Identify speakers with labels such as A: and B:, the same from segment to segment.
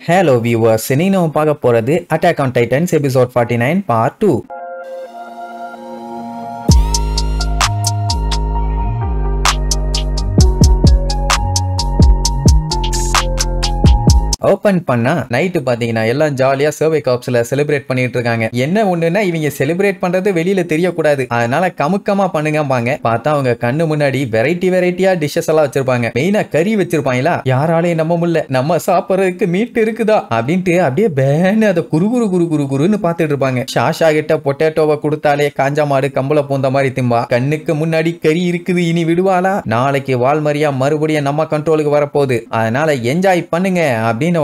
A: Hello viewers, இன்னைக்கு நம்ம பார்க்க போறது Attack on Titans episode 49 part 2. Open பண்ணா நைட்டு பாத்தீங்கன்னா எல்லாம் ஜாலியா சர்வே காப்ஸ்ல செலிப்ரேட் பண்ணிட்டு இருக்காங்க. என்ன ஒண்ணுன்னா இவங்க செலிப்ரேட் பண்றது வெளியில தெரியக்கூடாது, அதனால கமுக்கமா பண்ணுங்கம்பாங்க. பார்த்தா அவங்க கண்ணு முன்னாடி வெரைட்டியா டிஷ்ஷஸ் எல்லாம் வச்சிருப்பாங்க. மெயினா கறி வச்சிருப்பாங்களா, யாராலையும் நம்ப முடியல. நம்ம சாப்பிடறதுக்கு மீட் இருக்குதா அப்படின்ட்டு அப்படியே பேன்னு அதை குறுன்னு பாத்துட்டு இருப்பாங்க. ஷாஷா கிட்ட பொட்டேட்டோவை கொடுத்தாலே காஞ்சா மாடு கம்பள பூந்த மாதிரி திம்பா. கண்ணுக்கு முன்னாடி கறி இருக்குது, இனி விடுவாளா? நாளைக்கு வால்மரியா மறுபடியும் நம்ம கண்ட்ரோலுக்கு வரப்போகுது, அதனால என்ஜாய் பண்ணுங்க அப்படின்னு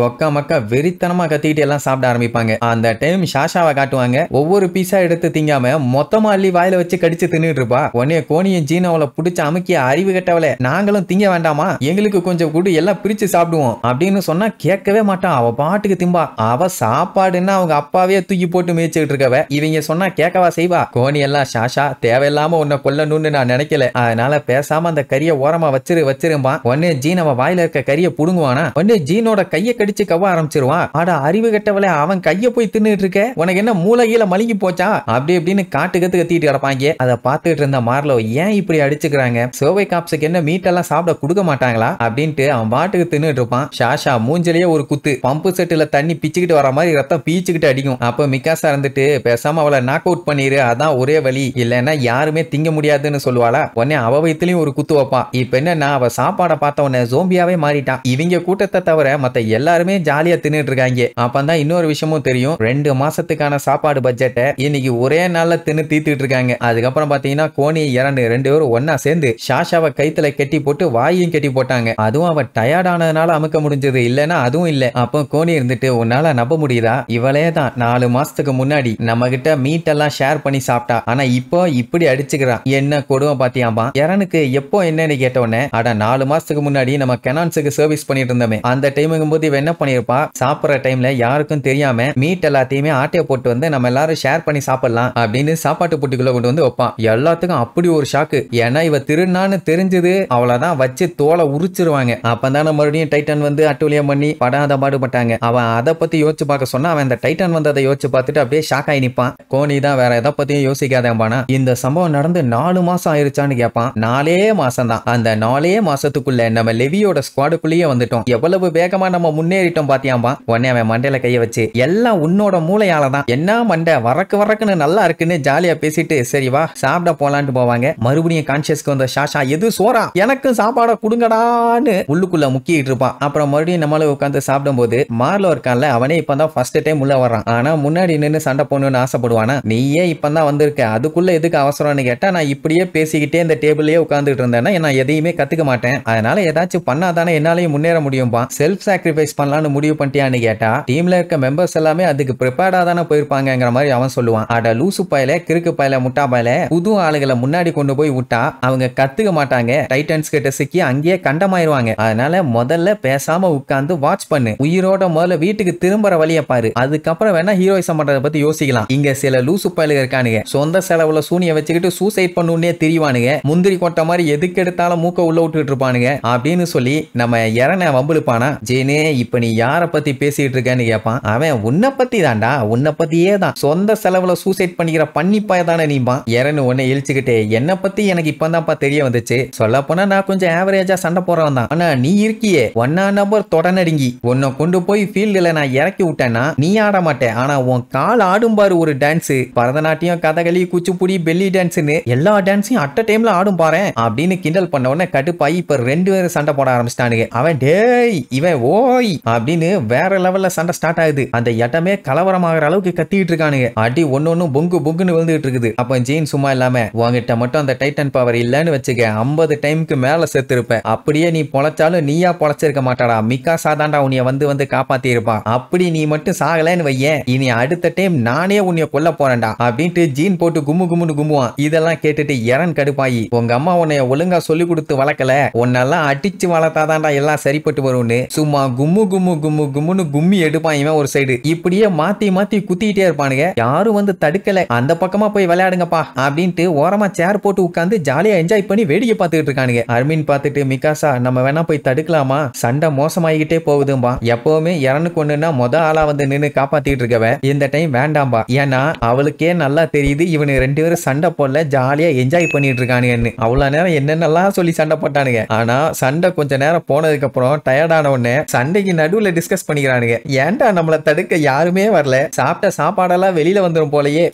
A: ஒக்கா மக்கா வெறித்தனமா கத்திக்கிட்டு எல்லாம் சாப்பிட ஆரம்பிப்பாங்க. அந்த டைம் ஷாஷாவை காட்டுவாங்க. ஒவ்வொரு பீஸா எடுத்து திங்காம மொத்தமா அள்ளி வாயில வச்சு கடிச்சு தின்னுட்டு இருப்பா. உடனே கோனியும் ஜீனோவில் புடிச்சு அமுக்கிய அறிவு கட்டவளே, நாங்களும் திங்க வேண்டாமா, எங்களுக்கு கொஞ்சம் கூடு எல்லாம் பிரிச்சு சாப்பிடுவோம் அப்படின்னு சொன்னா கேட்கவே மாட்டான். அவ பாட்டுக்கு திம்பா. அவ சாப்பாடுன்னா அவங்க அப்பாவே தூக்கி போட்டு மேய்ச்சிட்டு இருக்கவ, இவங்க சொன்னா கேட்கவா செய்வா? கோனி எல்லாம் ஷாஷா தேவையில்லாம உன்னை கொல்லணும்னு நான் நினைக்கல, அதனால பேசாம அந்த கறியை ஓரமா வச்சிரும்பா. உடனே ஜீன் அவ வாயில இருக்க கறியை புடுங்குவானா. உடனே ஜீனோட கையை கடிச்சு கவ ஆரம்பிச்சிருவான். ஆட அறிவு கட்டவளே, அவன் கையை போய் தின்னுட்டு இருக்க, உனக்கு என்ன மூளையில மலிங்கி போச்சா அப்படி இப்படின்னு கத்திட்டு கிடப்பாங்க. அதை பார்த்துட்டு இருந்த மார்லோ ஏன் இப்படி அடிச்சுக்கிறாங்க, சோவை காப்ஸுக்கு என்ன மீட் எல்லாம் சாப்பிட கொடுக்க மாட்டாங்களா அப்படின்ட்டு அவன் பாட்டுக்கு தின்னுட்டு இருப்பான். ஷாஷா மூஞ்சிலேயே ஒரு குத்து, பம்பு செட்டுல தண்ணி பிச்சுக்கிட்டு வர மாதிரி ரத்தம் பீச்சுக்கிட்டு அடிக்கும். அப்ப மிகாசா இருந்துட்டு பேசாம அவளை நாக் அவுட் பண்ணிரு, அதான் ஒரே வழி, இல்லைன்னா யாருமே திங்க முடியாதுன்னு சொல்லுவாளா. உடனே அவ வயிற்றுலயும் ஒரு குத்து வைப்பான். இப்ப என்ன, அவ சாப்பாடை பார்த்த உடனே ஜோம்பியாவே மாறிட்டான். இவங்க கூட்டத்தை தவிர மத்த எல்லாருமே ஜாலியா தின்னுட்டு இருக்காங்க. அப்பதான் இன்னொரு விஷயமும் தெரியும், 2 மாசத்துக்கான சாப்பாடு பட்ஜெட்டை இன்னைக்கு ஒரே நாள்ல தின்னு தீத்துட்டு இருக்காங்க. அதுக்கப்புறம் பாத்தீங்கன்னா கோனி இரண்டு பேரும் ஒன்னா சேர்ந்து ஷாஷாவை கைத்துல கெட்டி போட்டு வாயையும் கெட்டி போட்டாங்க. அதுவும் அவ டயர்ட் ஆனதுனால அமுக்க முடிஞ்சது, இல்லைன்னா அதுவும் இல்ல. அப்போ கோனி இருந்துட்டு, உன்னால நம்ப முடியுதா, இவளே தான் 4 மாசத்துக்கு முன்னாடி நம்ம கிட்ட மீட் எல்லாம் ஷேர் பண்ணி சாப்பிட்டா, ஆனா இப்போ இப்படி அடிச்சுக்கிறான், என்ன கொடுமை பாத்தியாம்பா. இரனுக்கு எப்போ என்னன்னு கேட்டோன்னே, அட 4 மாசத்துக்கு முன்னாடி நம்ம கெனான்ஸுக்கு சர்வீஸ் பண்ணிட்டு இருந்தோமே, அந்த டைமுங்கும் போது இவ என்ன பண்ணிருப்பா, சாப்பிடுற டைம்ல யாருக்கும் தெரியாம மீட் எல்லாத்தையுமே ஆட்டைய போட்டு வந்து நம்ம எல்லாரும் ஷேர் பண்ணி சாப்பிடலாம் அப்படின்னு சாப்பாட்டு புட்டிக்குள்ள கொண்டு வந்து வைப்பான். எல்லாத்துக்கும் அப்படி ஒரு ஷாக்கு, ஏன்னா இவ திருநான்னு தெரிஞ்சது அவ்வளவுதான், வச்சு தோலை உரிச்சிருவாங்க. அப்பதான மறுபடியும் டைட்டன் வந்து அட்டூழியம் பண்ணி படாத பாடுபட்டாங்க. அவன் அதை பத்தி யோசிச்சு பார்க்க சொன்னா, அவன் அந்த டைட்டன் வந்து அதை யோசிச்சு பார்த்துட்டு அப்படியே ஷாக் ஆகி நிப்பான். கோனி தான் வேற எதை பத்தியும் யோசிக்காதேம்பானா. இந்த சம்பவம் நடந்து 4 மாசம் ஆயிருச்சான்னு கேட்பான். 4 மாசம் தான். அந்த 4 மாசத்துக்குள்ள நம்ம லெவியோட ஸ்குவாடுக்குள்ளேயே வந்துட்டோம், எவ்வளவு வேகமா நம்ம முன்னேறிட்டோம் பாத்தியாம்பா. உடனே அவன் மண்டையில கைய வச்சு, எல்லாம் உன்னோட மூளையால தான், என்ன மண்டை வரக்குன்னு நல்லா இருக்குன்னு ஜாலியா பேசிட்டு, சரி வா சாப்பிட போலான்ட்டு போவாங்க. மறுபடியும் கான்சியஸ்க்கு வந்த ஷாஷா, எது சோறா, எனக்கு சாப்பாட குடுங்கடான்னு உள்ளுக்குள்ள முக்கிட்டு இருப்பான். அப்புறம் மறுபடியும் நம்மள உட்காந்து சாப்பிடும் போது மார்லோ இருக்கான்ல, அவனே இப்பதான் ஃபர்ஸ்ட் டைம் உள்ள வர்றான். ஆனா முன்னாடி நின்று சண்டை போடணும்னு ஆசைப்படுவானா. நீயே இப்பதான் வந்திருக்க, அதுக்குள்ள எதுக்கு அவசரம்னு கேட்டா, நான் இப்படியே பேசிக்கிட்டே இந்த டேபிள்லயே உட்காந்துட்டு இருந்தேன்னா நான் எதையுமே கத்துக்க மாட்டேன், அதனால ஏதாச்சும் பண்ணாதானே என்னாலையும் முன்னேற முடியும்பா. செல்ஃப் சாக்ரிஃபைஸ் பண்ணலாம்னு முடிவு பண்ணிட்டியான்னு கேட்டா, டீம்ல இருக்க மெம்பர்ஸ் எல்லாமே அதுக்கு ப்ரிப்பேர்டா தானே போயிருப்பாங்கிற மாதிரி அவன் சொல்லுவான். அட லூசு பயல, கிறுக்கு பயல, முட்டா பயல, புது ஆளுகளை முன்னாடி கொண்டு போய் விட்டா அவங்க கத்துக்க மாட்டாங்க, டைட்டன்ஸ் கிட்ட சிக்கி அங்கேயே கண்டமாயிருவாங்க. அதனால முதல்ல பேசாம உட்கார்ந்து வாட்ச் பண்ணு, உயிரோட முதல்ல வீட்டுக்கு திரும்புற வழிய பாரு, அதுக்கப்புறம் வேணா ஹீரோயிசம் பண்றத பத்தி யோசிக்கலாம். இங்க சில லூசு பயலுக இருக்கானுங்க, சொந்த செலவுல சூனிய வச்சுக்கிட்டு சூசைட் பண்ணுன்னே திரிவானுங்க, முந்திரி கொட்ட மாதிரி எதுக்கு எடுத்தாலும் மூக்க உள்ள விட்டுட்டு இருப்பானுங்க அப்படின்னு சொல்லி நம்ம இறன வம்புழுப்பானா. ஜேனே, இப்ப நீ யார பத்தி பேசிட்டு இருக்கேன்னு கேட்பான். அவன் உன்னை பத்தி தான்டா, உன்னை பத்தியே தான், சொந்த செலவுல சூசைட் பண்ணிக்கிற பண்ணிப்பாய தானே நீப்பான். இறன்னு உன்னை இழிச்சுக்கிட்டே, என்னை பத்தி எனக்கு இப்பதான்ப்பா தெரிய வந்துச்சு, சொல்ல போனா நான் கொஞ்சம் ஆவரேஜா சண்டை போறவன் தான், ஆனா நீ இருக்கியே 1 நம்பர் தொடநடுங்கி, உன்னை கொண்டு போய் ஃபீல்டுல நான் இறக்கி விட்டேன்னா நீ ஆட மாட்டேன், ஆனா உன் கால் ஆடும் பாரு ஒரு டான்ஸ், பரதநாட்டியம், கதகளி, குச்சிப்புடி, பெல்லி டான்ஸ்னு எல்லா டான்ஸையும் அட்ட டைம்ல ஆடும் பாரு அப்படின்னு கிண்டல் பண்ண உடனே கடுப்பாயி இப்ப 2 பேரும் சண்டை போட ஆரம்பிச்சிட்டானுங்க. அவன் டேய் இவன் ஓய் அப்படின்னு வேற லெவல்ல சண்டை ஸ்டார்ட் ஆகுது. அந்த இடமே கலவரமாகிற அளவுக்கு கத்திட்டு இருக்கானுங்க. அடி ஒன்னொன்னு பொங்குன்னு விழுந்துட்டு இருக்குது. அப்ப ஜீன் சும்மா இல்லாம, உங்ககிட்ட மட்டும் அந்த டைட்டன் பவர் இல்லன்னு வச்சுக்க, 50 டைமுக்கு மேல செத்துருப்ப, அப்படியே நீ பொழைச்சாலும் நீயா பொழைச்சிருக்க மாட்டாடா, மிகாசா தாண்டா உன்னைய வந்து காப்பாத்தி இருப்பா, அப்படி நீ மட்டும் சாகலன்னு வையேன், இனி அடுத்த டைம் நானே உன்னைய கொல்ல போறேன்டா அப்படின்ட்டு ஜீன் போட்டு கும்முன்னு கும்முவான். இதெல்லாம் கேட்டுட்டு இறன் கடுப்பாயி, உங்க அம்மா உன்னைய ஒழுங்கா சொல்லி கொடுத்து வளர்க்கல, உன்னெல்லாம் அடிச்சு வளர்த்தாதான்டா எல்லாம் சரிப்பட்டு வரும்னு சும்மா கும்மு கும்மு கும்மு கும்முன்னு கும்மி எடுப்பான் இவன் ஒரு சைடு. இப்படியே மாத்தி மாத்தி குத்திட்டே இருப்பானுங்க. யாரும் வந்து தடுக்கல. அந்த பக்கமா போய் விளையாடுங்கப்பா அப்படின்ட்டு ஓரமா சேர் போட்டு உட்கார்ந்து ஜாலியா என்ஜாய் பண்ணி வேடிக்கை பார்த்துட்டு இருக்கானுங்க. அர்மின் பார்த்துட்டு மிகாசா நம்ம வேணா போய் தடுக்கலாமா, சண்டை மோசமாகிக்கிட்டே போகுதும்பா. எப்பவுமே இறனுக்கு ஒண்ணுன்னா மொத ஆளா வந்து நின்னு காப்பாத்திட்டு இருக்கவ இந்த டைம் வேண்டாம்பா. ஏன்னா அவளுக்கே நல்லா தெரியுது இவனு ரெண்டு பேரும் சண்டை போடல, ஜாலியா என்ஜாய் பண்ணிட்டு இருக்கானுங்கன்னு. அவ்வளவு நேரம் என்னென்னலாம் சொல்லி சண்டை போட்டானுங்க. ஆனா சண்டை கொஞ்ச நேரம் போனதுக்கு அப்புறம் டயர்டான உடனே சண்டைக்கு நடுவுல டிஸ்கஸ் பண்ணிக்கிறானுங்க. ஏன்டா நம்மள தடுக்க யாருமே வரல, சாப்பிட்ட சாப்பாடெல்லாம் வெளியில வந்துரும் போலயே,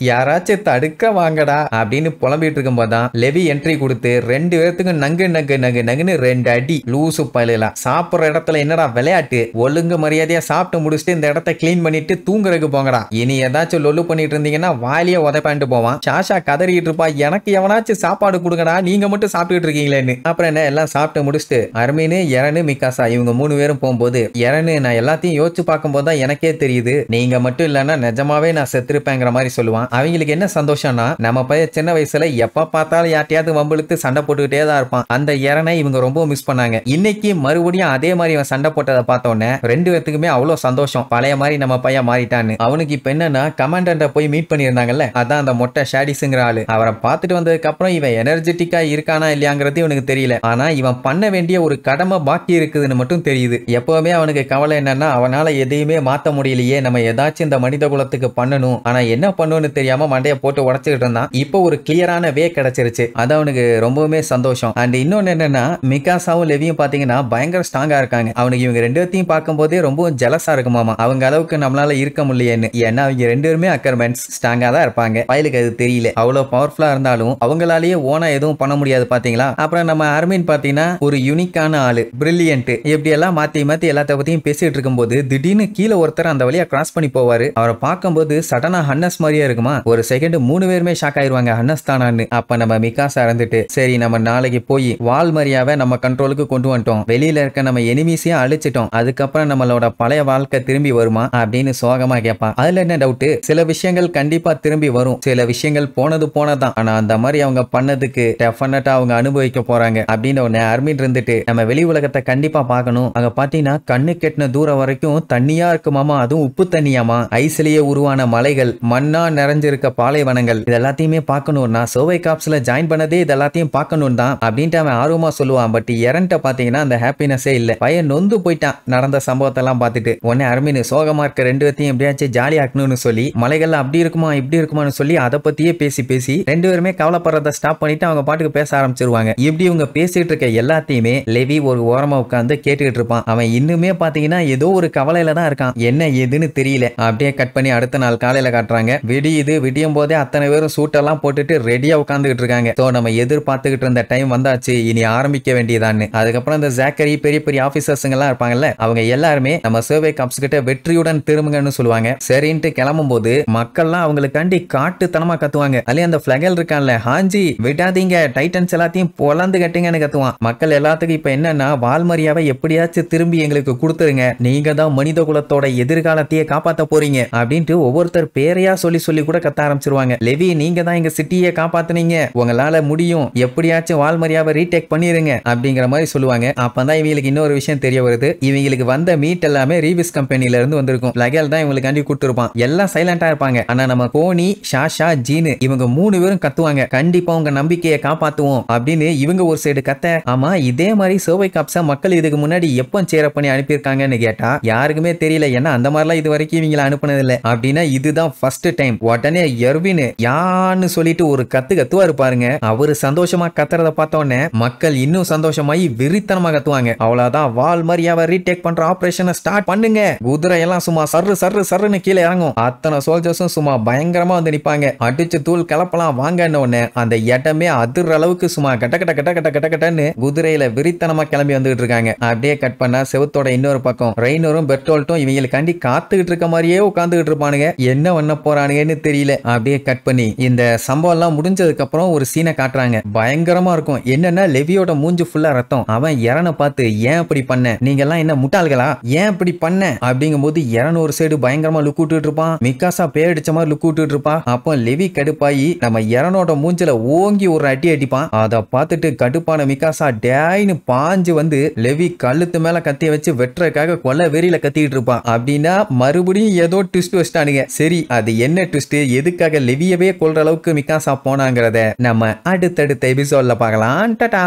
A: யாராச்சும் தடுக்க வாங்கடா அப்படின்னு புலம்பிட்டு இருக்கும் போதுதான் லெவி என்ட்ரி கொடுத்து ரெண்டு பேர்த்துக்கும் நங்கு நங்கு நங்கு நங்குன்னு ரெண்டு அடி. லூசு பயில சாப்பிடுற இடத்துல என்னடா விளையாட்டு, ஒழுங்கு மரியாதையா சாப்பிட்டு முடிச்சுட்டு இந்த இடத்த கிளீன் பண்ணிட்டு தூங்குறதுக்கு போங்கடா. இனி ஏதாச்சும் லொல்லு பண்ணிட்டு இருந்தீங்கன்னா வாலிய உதப்பாண்டு போவான். சாஷா கதறிட்டு இருப்பா, எனக்கு எவனாச்சும் சாப்பாடு கொடுங்கடா, நீங்க மட்டும் சாப்பிட்டுட்டு இருக்கீங்களேன்னு. அப்புறம் என்ன எல்லாம் சாப்பிட்டு முடிச்சுட்டு அர்மின், எரனு, மிகாசா இவங்க மூணு பேரும் போகும்போது எரனு நான் எல்லாத்தையும் யோசிச்சு பார்க்கும் போதுதான் எனக்கே தெரியுது நீங்க மட்டும் இல்லன்னா நிஜமாவே நான் செத்துருப்பேங்கிற மாதிரி சொல்லுவான். அவங்களுக்கு என்ன சந்தோஷம்னா நம்ம பையன் சின்ன வயசுல எப்ப பார்த்தாலும் யார்ட்டையாவது வம்பிழுத்து சண்டை போட்டுக்கிட்டே தான் இருப்பான். அந்த எரனை இவங்க ரொம்ப மிஸ் பண்ணாங்க. இன்னைக்கு மறுபடியும் அதே மாதிரி அவன் சண்டை போட்டதை பார்த்தோன்னே ரெண்டு பேத்துக்குமே அவ்வளவு சந்தோஷம். பழைய மாதிரி நம்ம பையன் மாறிட்டான்னு. அவனுக்கு இப்ப என்னன்னா கமாண்டன்ட போய் மீட் பண்ணியிருந்தாங்கல்ல, அதான் அந்த மொட்டை ஷாடிஸ்ங்கிற ஆளு. அவரை பார்த்துட்டு வந்ததுக்கு அப்புறம் இவன் எனர்ஜெட்டிக்கா இருக்கானா இல்லையாங்கிறது இவனுக்கு தெரியல. ஆனா இவன் பண்ண வேண்டிய ஒரு கடமை பாக்கி இருக்குதுன்னு மட்டும் தெரியுது. எப்பவுமே அவனுக்கு கவலை என்னன்னா அவனால எதையுமே மாத்த முடியலையே, நம்ம ஏதாச்சும் இந்த மனித குலத்துக்கு பண்ணணும். ஆனா என்ன பண்ணணும்னு தெரியாம மண்டைய போட்டு உடச்சுக்கிட்டு இருந்தான். இப்போ ஒரு கிளியரான வே கிடைச்சிருச்சு. அது அவனுக்கு ரொம்பவுமே சந்தோஷம். அண்ட் இன்னொன்னு என்னன்னா மிகாசாவும் லெவியும் பாத்தீங்கன்னா பயங்கர ஸ்ட்ராங்கா இருக்காங்க. அவனுக்கு இவங்க ரெண்டு பேர்த்தையும் பார்க்கும் போதே ரொம்ப ஜெலஸா இருக்குமாமா. அவங்க அளவுக்கு நம்மளால இருக்க முடியலையேன்னு. ஏன்னா அவங்க ரெண்டு பேருமே அக்கர்மெண்ட்ஸ் ஸ்ட்ராங்கா தான் இருப்பாங்க. பயலுக்கு அது தெரியல. அவ்வளவு பவர்ஃபுல்லா இருந்தாலும் அவங்களாலேயே ஓனா எதுவும் பண்ண முடியாது பாத்தீங்களா. அப்புறம் நம்ம அர்மின் பாத்தீங்கன்னா ஒரு யூனிக்கான ஆளு, பிரில்லியன்ட். இப்படி எல்லாம் மாத்தி மாத்தி எல்லாத்த பத்தியும் பேசிட்டு இருக்கும்போது திடீர்னு கீழே ஒருத்தர் அந்த வழியா கிராஸ் பண்ணி போவாரு. அவரை பார்க்கும்போது சடனா ஹன்னஸ் மாதிரியே இருக்குமா. ஒரு செகண்ட் மூணு பேருமே ஷாக் ஆயிருவாங்க, ஹன்னஸ் தானான்னு. அப்ப நம்ம மிகாசா இருந்துட்டு சரி நம்ம நாளைக்கு போய் வால் மரியாவை நம்ம கண்ட்ரோலுக்கு கொண்டு வந்துட்டோம், வெளியில இருக்க நம்ம எனிமீஸையும் அழிச்சிட்டோம், அதுக்கப்புறம் நம்மளோட பழைய வாழ்க்கை திரும்பி வருமா அப்படின்னு சோகமா கேட்பான். அதுல என்ன டவுட், சில விஷயங்கள் கண்டிப்பா திரும்பி வரும், சில விஷயங்கள் போனது போனதான். ஆனா அந்த மாதிரி அவங்க பண்ணதுக்கு டெஃபினட்டா அவங்க அனுபவிக்க போறாங்க அப்படின்னு ஒன்னு அர்மின் இருந்துட்டு நம்ம வெளி உலகத்தை கண்டிப்பா பார்க்கணும். அங்க பாத்தீங்கன்னா கண்ணு கெட்டின தூரம் வரைக்கும் தண்ணியா இருக்குமாமா, அதுவும் உப்பு தண்ணியாமா, ஐஸ்லயே உருவான மலைகள், மண்ணா நிறைஞ்சிருக்க பாலைவனங்கள், இது எல்லாத்தையுமே பார்க்கணும்னா சர்வை காப்ஸ்ல ஜாயின் பண்ணதே இது எல்லாத்தையும் பார்க்கணும் தான் அப்படின்ட்டு அவன் ஆர்வமா சொல்லுவான். பட் எரன்ட்ட பாத்தீங்கன்னா அந்த ஹாப்பினஸே இல்ல. பையன் நொந்து போயிட்டான் நடந்த சம்பவத்தை எல்லாம் பார்த்துட்டு. உடனே அர்மின் சோகமா இருக்க ரெண்டு பேர்த்தையும் எப்படியாச்சும் ஜாலி ஆக்கணும்னு சொல்லி மலைகள்ல அப்படி இருக்குமா இப்படி இருக்குமான்னு சொல்லி அதை பத்தியே பேசி பேசி ரெண்டு பேருமே கவலைப்படுறத ஸ்டாப் பண்ணிட்டு அவங்க பாட்டுக்கு பேச ஆரம்பிச்சிருவாங்க. இப்படி இவங்க பேசிட்டு இருக்க எல்லாத்தையுமே லெவி ஒரு ஓரமா உட்கார்ந்து கேட்டுக்கிட்டு இருப்பான். அவன் இன்னுமே பாத்தீங்கன்னா ஏதோ ஒரு கவலையில தான் இருக்கான், என்ன ஏதுன்னு தெரியல. அப்படியே கட் பண்ணி அடுத்த நாள் காலையில காட்டுறாங்க. விடியுது. விடியும் போதே அத்தனை பேரும் சூட்டெல்லாம் போட்டுட்டு ரெடியா உட்கார்ந்துகிட்டு இருக்காங்க. சோ நம்ம எதிர்பார்த்துக்கிட்டு இருந்த டைம் வந்தாச்சு, இனி ஆரம்பிக்க வேண்டியதான்னு. அதுக்கப்புறம் இந்த ஜாக்கரி பெரிய பெரிய ஆபீசர்ஸ்ங்க எல்லாம் இருப்பாங்கல்ல, அவங்க எல்லாருமே நம்ம சர்வே காப்ஸ் கிட்ட வெற்றியுடன் திரும்புங்கன்னு சொல்லுவாங்க. சரின்ட்டு கிளம்பும் போது மக்கள்லாம் அவங்களுக்காண்டி காட்டுத்தனமா கத்துவாங்க. அதுலயே அந்த பிளகல் இருக்கான்ல, ஹாஞ்சி விடாதீங்க, டைட்டன்ஸ் எல்லாத்தையும் பொலந்து கட்டுங்கன்னு கத்துவான். மக்கள் எல்லாத்துக்கும் இப்ப என்னன்னா வால்மரியாவை எப்படியாச்சும் திரும்பி எங்களுக்கு கொடுத்துருங்க, நீங்க தான் மனித குலத்தோட எதிர்காலத்தையே காப்பாத்த போறீங்க அப்படின்ட்டு ஒவ்வொருத்தர் பேரையா சொல்லி சொல்லி கூட கத்த ஆரம்பிச்சிருவாங்க. லெவி நீங்க தான் எங்க சிட்டியை காப்பாத்துனீங்க, உங்களால முடியும், எப்படியாச்சும் வால்மரியாவை ரீடேக் பண்ணிருங்க அப்படிங்கிற மாதிரி சொல்லுவாங்க. அப்பதான் இவங்களுக்கு இன்னொரு விஷயம் தெரிய வருது, இவங்களுக்கு வந்த மீட் எல்லாமே ரீவிஸ் கம்பெனில இருந்து வந்திருக்கும். லகேல் தான் இவங்களுக்காண்டி கூட்டிருப்பான். எல்லாம் சைலண்டா இருப்பாங்க. ஆனா நம்ம கோனி, ஷாஷா, ஜீனு இவங்க மூணு பேரும் கத்துவாங்க, கண்டிப்பா உங்க நம்பிக்கையை காப்பாத்துவோம் அப்படின்னு. இவங்க ஒரு சைடு கத்த, ஆமா இதே மாதிரி சர்வை காப்ஸா மக்கள் இதுக்கு முன்னாடி எப்போ சேர பண்ணி அனுப்பியிருக்காங்கன்னு கேட்டா யாருக்குமே தெரியல. ஏன்னா அந்த மாதிரிலாம் இது வரைக்கும் இவங்களை அனுப்புனது இல்ல. அப்படின்னா இதுதான் ஃபர்ஸ்ட் டைம். உடனே எர்வின் யான்னு சொல்லிட்டு ஒரு கத்துவாரு பாருங்க. அவரு சந்தோஷமா கத்துறத பார்த்தோன்னே மக்கள் இன்னும் சந்தோஷமாயி வெறித்தனமா கத்துவாங்க. அவ்வளவுதான், வால் மரியாவை ரீடேக் பண்ற ஆபரேஷனை ஸ்டார்ட் பண்ணுங்க. குதிரை எல்லாம் சும்மா சர்ரு சர்ரு சர்ருன்னு கீழே இறங்கும். அத்தனை சோல்ஜர்ஸும் சும்மா பயங்கரமா வந்து நிப்பாங்க. அடிச்சு தூள் கலப்பலாம் வாங்கன்னு உடனே அந்த இடமே அதிர்ற அளவுக்கு சும்மா கட்ட கட்ட கட்ட கட்ட கட்ட கட்டன்னு குதிரையில விரித்தனமா கிளம்பி வந்துட்டு இருக்காங்க. அப்படியே கட் பண்ணா செவத்தோட இன்னொரு பக்கம் ரெய்னரும் பெர்டோல்ட்டும் இவங்களுக்காண்டி காத்துக்கிட்டு இருக்க மாதிரியே உட்காந்துக்கிட்டு இருப்பானுங்க. என்ன பண்ண போறானுங்கன்னு தெரியல. அப்படியே கட் பண்ணி இந்த சம்பவம் எல்லாம் முடிஞ்சதுக்கு அப்புறம் ஒரு சீனை காட்டுறாங்க. பயங்கரமா இருக்கும். என்னன்னா லெவியோட மூஞ்சு ஃபுல்லா ரத்தம். அவன் எரனை பார்த்து ஏன் இப்படி பண்ண, நீங்க எல்லாம் என்ன முட்டாள்களா, ஏன் இப்படி பண்ண அப்படிங்கும் போது எரன் ஒரு சைடு பயங்கரமா லுக் விட்டுட்டு இருப்பான். மிகாசா பேடிச்ச மாதிரி லுக் விட்டுட்டு இருப்பா. அப்போ லெவி கடுப்பாயி நம்ம எரனோட மூஞ்சில ஓங்கி ஒரு அடி அடிப்பான். அதை பார்த்துட்டு கடுப்பான மிகாசா டேய்னு பாஞ்சு வந்து லெவி கழுத்து மேல கத்திய வச்சு வெட்டுறதுக்காக கொலை வெறியில கத்திட்டு இருப்பான். அப்படின்னா மறுபடியும் ஏதோ ட்விஸ்ட் வச்சிட்டானுங்க. சரி, அது என்ன ட்விஸ்ட், எதுக்காக லெவியவே கொல்ற அளவுக்கு மிகாசா போனாங்கிறத நம்ம அடுத்தடுத்த எபிசோட்ல பார்க்கலாம். டாடா.